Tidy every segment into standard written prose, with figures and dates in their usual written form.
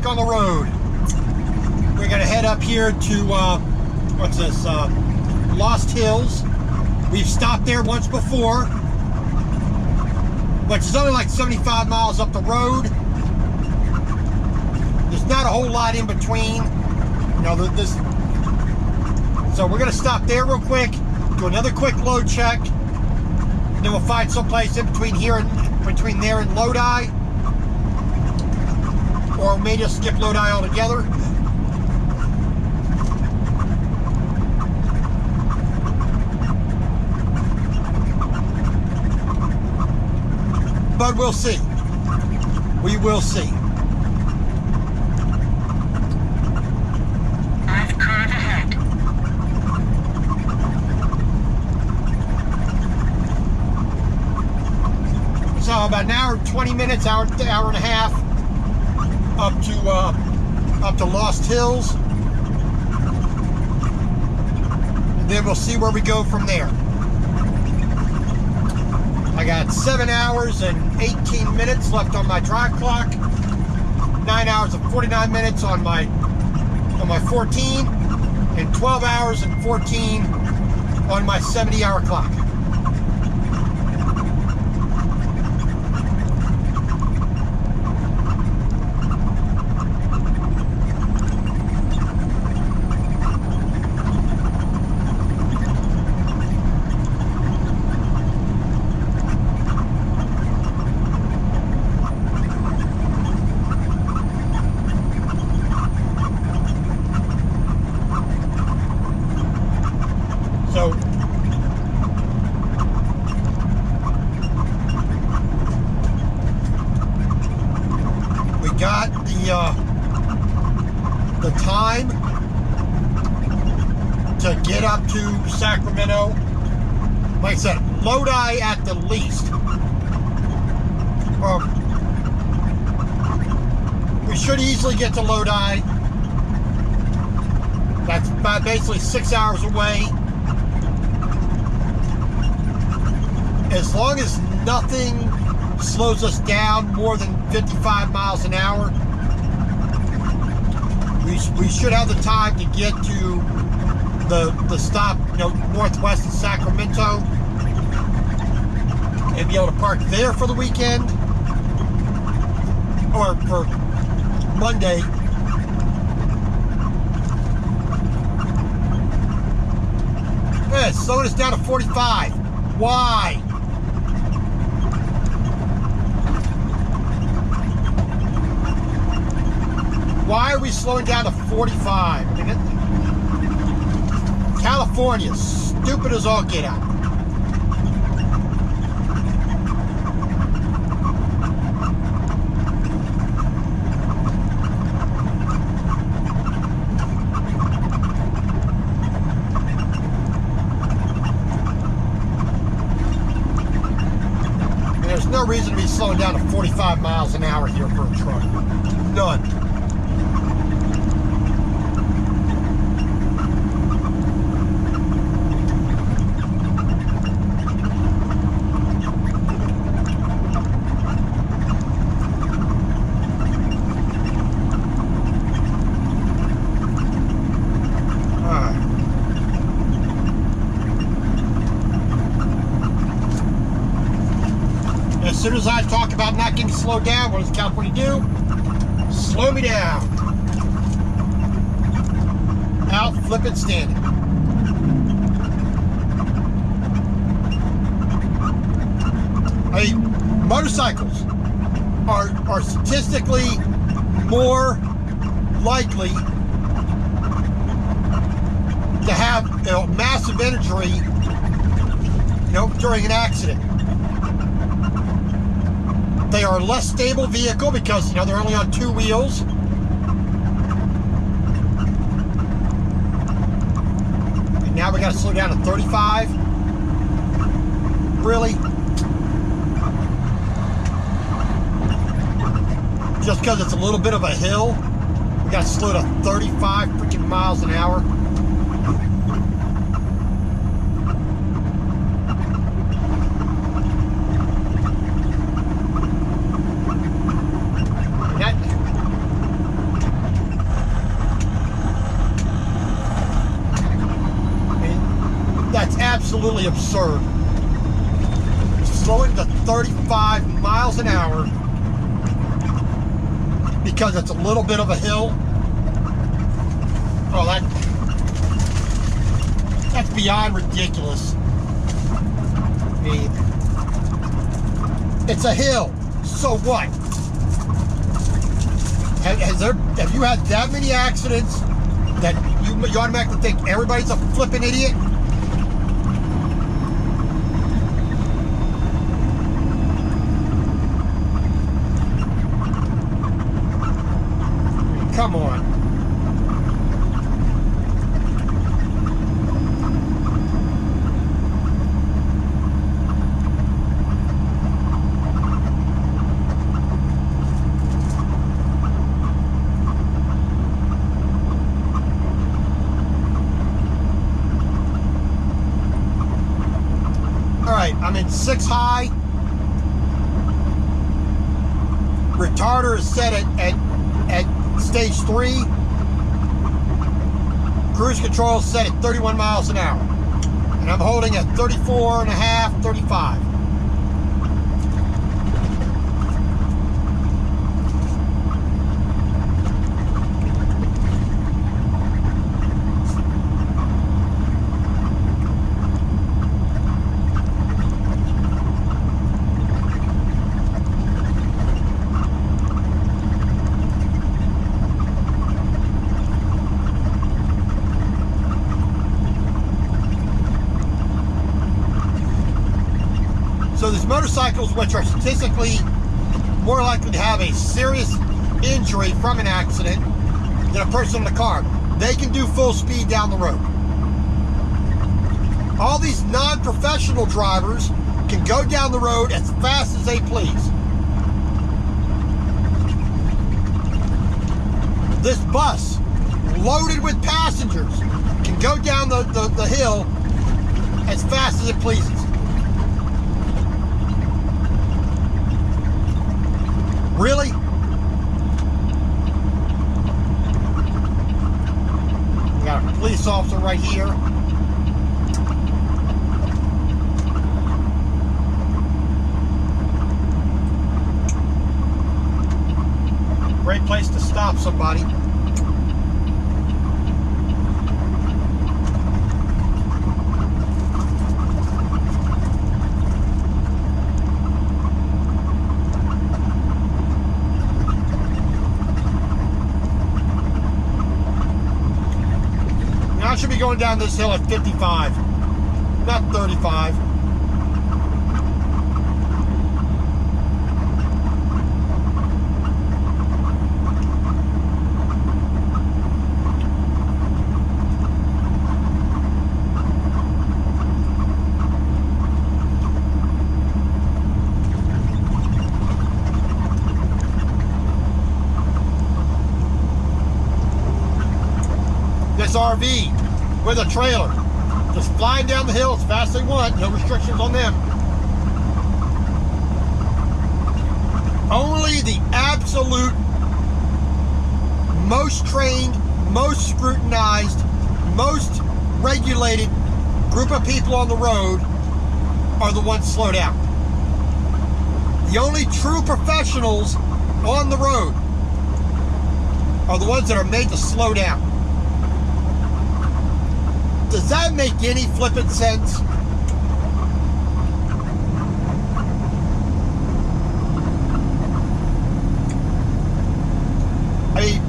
On the road. We're gonna head up here to what's this? Lost Hills. We've stopped there once before, which is only like 75 miles up the road. There's not a whole lot in between. You know, this. So we're gonna stop there real quick, do another quick load check, then we'll find someplace in between here and between there and Lodi. Or we may just skip Lodi altogether. But we'll see. We will see. Left curve ahead. So about an hour, 20 minutes, hour and a half. Up to Lost Hills, and then we'll see where we go from there. I got 7 hours and 18 minutes left on my drive clock, 9 hours and 49 minutes on my 14, and 12 hours and 14 on my 70-hour clock. Got the time to get up to Sacramento. Like I said, Lodi at the least. We should easily get to Lodi. That's about basically 6 hours away. As long as nothing slows us down more than 55 miles an hour, we should have the time to get to the stop, you know, northwest of Sacramento, and be able to park there for the weekend or for Monday. Yeah, it's slowing us down to 45. Why? Why are we slowing down to 45? I mean, California, stupid as all get out. And there's no reason to be slowing down to 45 miles an hour here for a truck. None. As soon as I talk about not getting slowed down, what does California do? Slow me down. flipping stand it. I mean, motorcycles are statistically more likely to have massive injury, during an accident. They are a less stable vehicle because, they're only on two wheels. And now we got to slow down to 35. Really? Just because it's a little bit of a hill, we got to slow to 35 freaking miles an hour. That's absolutely absurd. Slowing to 35 miles an hour because it's a little bit of a hill. Oh, that's beyond ridiculous. I mean, it's a hill. So what? Have you had that many accidents that you automatically think everybody's a flipping idiot? Come on. All right, I'm in 6 high. Retarder is set at stage 3. Cruise control is set at 31 miles an hour. And I'm holding at 34 and a half, 35. So there's motorcycles which are statistically more likely to have a serious injury from an accident than a person in a car. They can do full speed down the road. All these non-professional drivers can go down the road as fast as they please. This bus, loaded with passengers, can go down the hill as fast as it pleases. Really? We got a police officer right here. Great place to stop somebody. I should be going down this hill at 55, not 35. This RV with a trailer, just flying down the hill as fast as they want, no restrictions on them. Only the absolute most trained, most scrutinized, most regulated group of people on the road are the ones slowed down. The only true professionals on the road are the ones that are made to slow down. Does that make any flippant sense? I mean,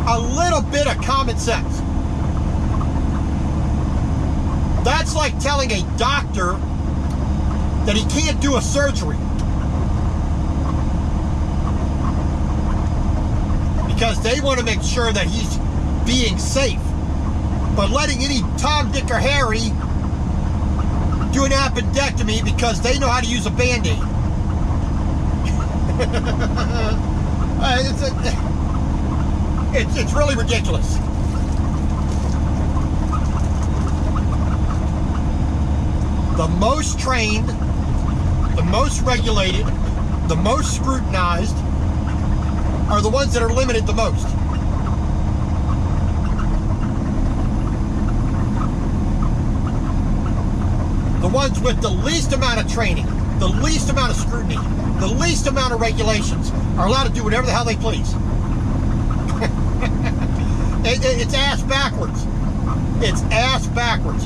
a little bit of common sense. That's like telling a doctor that he can't do a surgery because they want to make sure that he's being safe. But letting any Tom, Dick, or Harry do an appendectomy because they know how to use a Band-Aid. It's really ridiculous. The most trained, the most regulated, the most scrutinized are the ones that are limited the most. The ones with the least amount of training, the least amount of scrutiny, the least amount of regulations are allowed to do whatever the hell they please. It's ass backwards. It's ass backwards.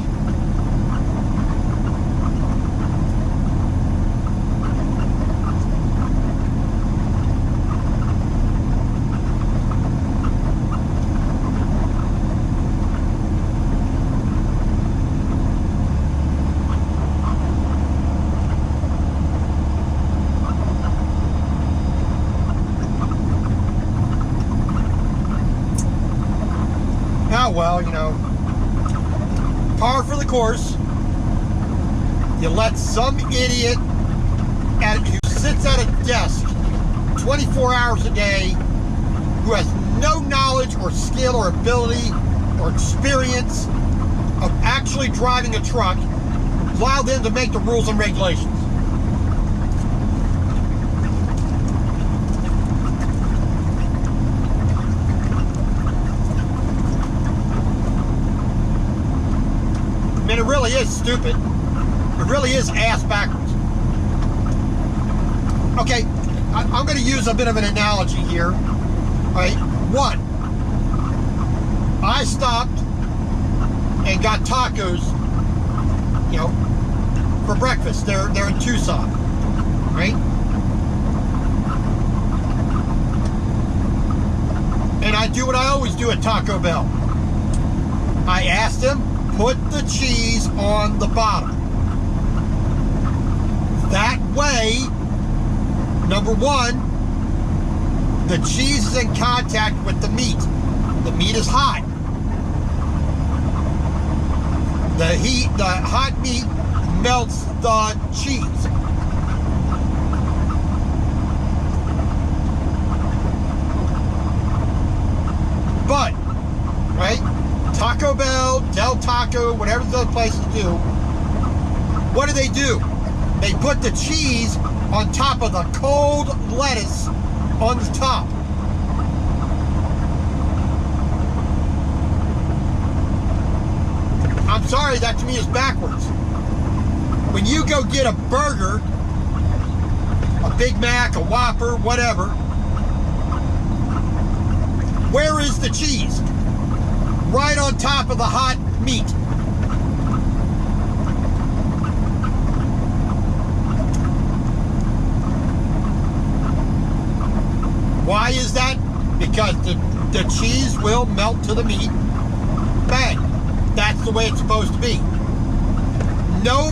Well, you know, par for the course. You let some idiot who sits at a desk 24 hours a day, who has no knowledge or skill or ability or experience of actually driving a truck, allow them to make the rules and regulations. I mean, it really is stupid. It really is ass backwards. Okay, I'm going to use a bit of an analogy here. All right, one, I stopped and got tacos, you know, for breakfast. They're in Tucson, right? And I do what I always do at Taco Bell. I asked them, put the cheese on the bottom. That way, number one, the cheese is in contact with the meat. The meat is hot. The hot meat melts the cheese. But, right? Taco Bell, Del Taco, whatever the other places do, what do? They put the cheese on top of the cold lettuce on the top. I'm sorry, that to me is backwards. When you go get a burger, a Big Mac, a Whopper, whatever, where is the cheese? Right on top of the hot meat. Why is that? Because the cheese will melt to the meat. Bang. That's the way it's supposed to be. No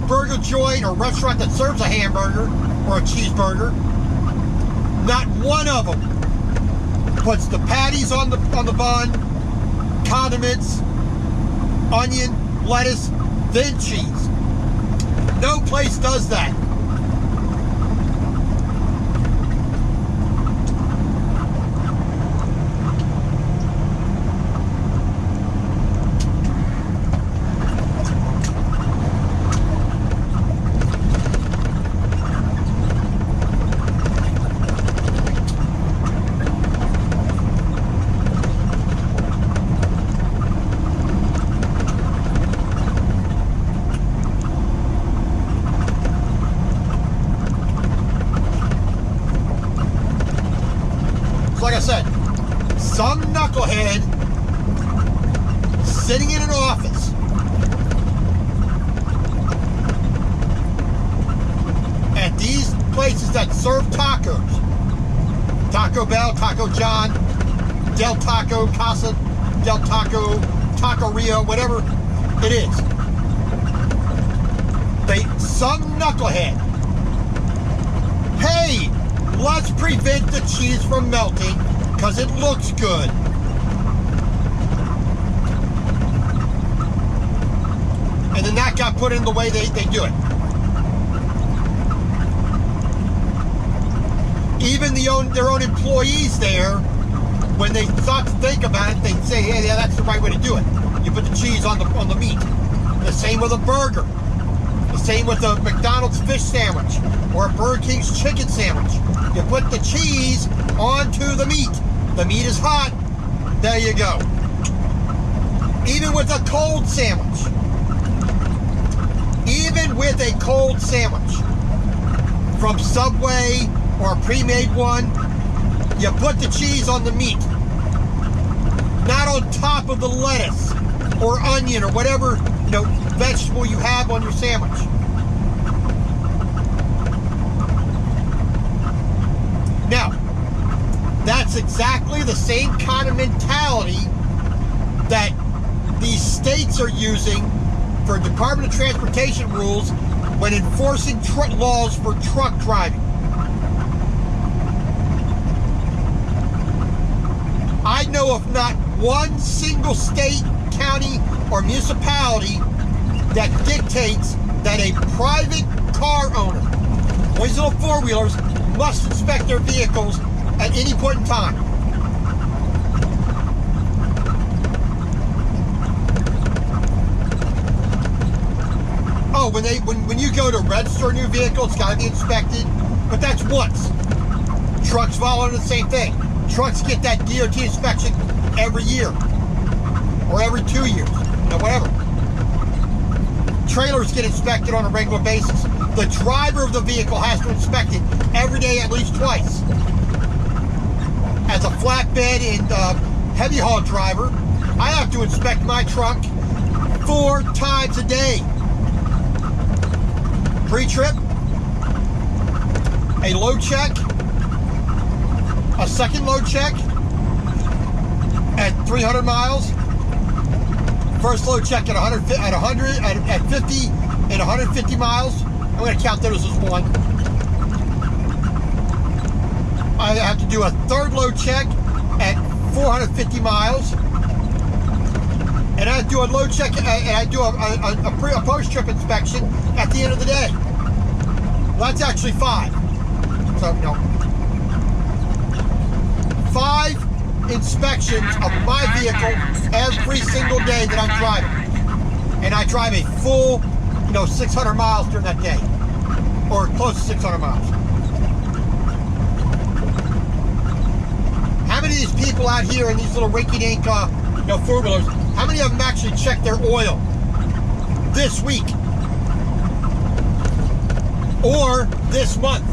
burger joint or restaurant that serves a hamburger or a cheeseburger, not one of them puts the patties on the bun, condiments, onion, lettuce, then cheese. No place does that. some knucklehead sitting in an office at these places that serve tacos, Taco Bell, Taco John, Del Taco, Casa Del Taco, Taco Rio, whatever it is. Some knucklehead, hey, let's prevent the cheese from melting because it looks good. And then that got put in the way they do it. Even their own employees there, when they start to think about it, they say, hey, yeah, that's the right way to do it. You put the cheese on the meat. The same with a burger. The same with a McDonald's fish sandwich or a Burger King's chicken sandwich. You put the cheese onto the meat. The meat is hot. There you go. Even with a cold sandwich. Even with a cold sandwich from Subway or a pre-made one, you put the cheese on the meat. Not on top of the lettuce or onion or whatever, vegetable you have on your sandwich. Now, that's exactly the same kind of mentality that these states are using for Department of Transportation rules when enforcing laws for truck driving. I know of not one single state, county, or municipality that dictates that a private car owner, these little four-wheelers, must inspect their vehicles at any point in time. Oh, when you go to register a new vehicle, it's got to be inspected, but that's once. Trucks follow the same thing. Trucks get that DOT inspection every year or every 2 years, whatever. Trailers get inspected on a regular basis. The driver of the vehicle has to inspect it every day, at least twice. As a flatbed and heavy haul driver, I have to inspect my truck 4 times a day. Pre-trip, a load check, a second load check at 300 miles. First load check at 50 and 150 miles. I'm going to count those as one. I have to do a third load check at 450 miles. And I do a load check, and I do a post-trip inspection at the end of the day. Well, that's actually 5. So, 5 inspections of my vehicle every single day that I'm driving. And I drive a full, 600 miles during that day. Or close to 600 miles. How many of these people out here in these little rinky-dink, four-wheelers, how many of them actually check their oil this week? Or this month?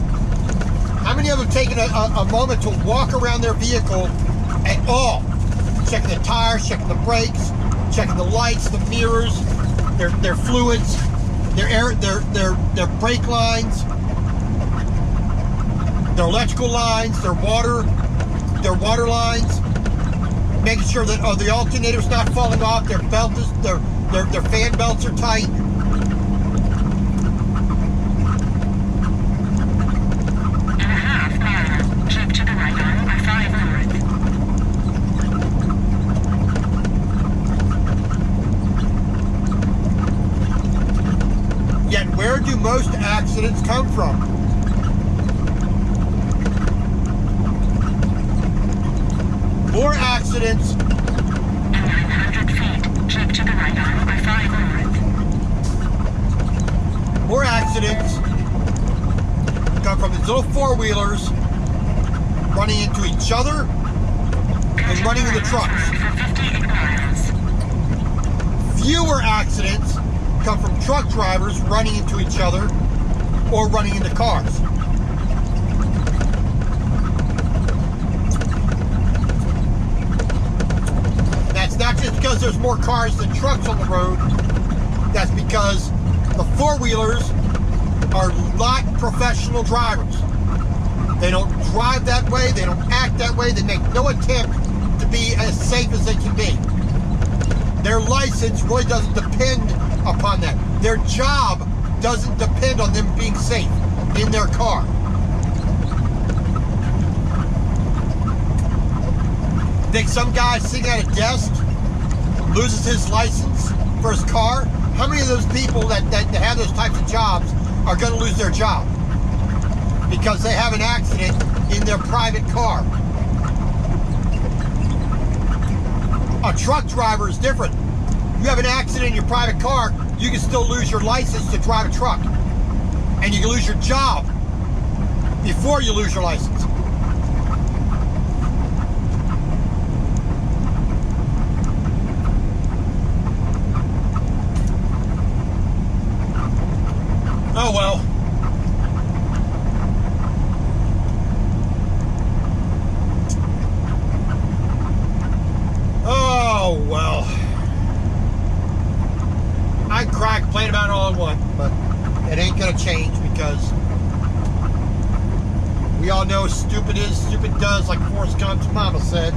How many of them taken a moment to walk around their vehicle at all? Checking the tires, checking the brakes, checking the lights, the mirrors, their fluids, their brake lines, their electrical lines, their water lines, making sure that the alternator's not falling off, their fan belts are tight. Yet where do most accidents come from? More accidents. 900 feet. Keep to the right on I-500. More accidents come from these little four-wheelers running into each other and running into trucks. Fewer accidents come from truck drivers running into each other or running into cars. because there's more cars than trucks on the road. That's because the four-wheelers are not professional drivers. They don't drive that way. They don't act that way. They make no attempt to be as safe as they can be. Their license really doesn't depend upon that. Their job doesn't depend on them being safe in their car. Think some guy sitting at a desk loses his license for his car? How many of those people that have those types of jobs are going to lose their job because they have an accident in their private car? A truck driver is different. You have an accident in your private car, you can still lose your license to drive a truck. And you can lose your job before you lose your license. Oh well. Oh well. I can cry, complain about it all I want, but it ain't gonna change because we all know stupid is, stupid does, like Forrest Gump's mama said.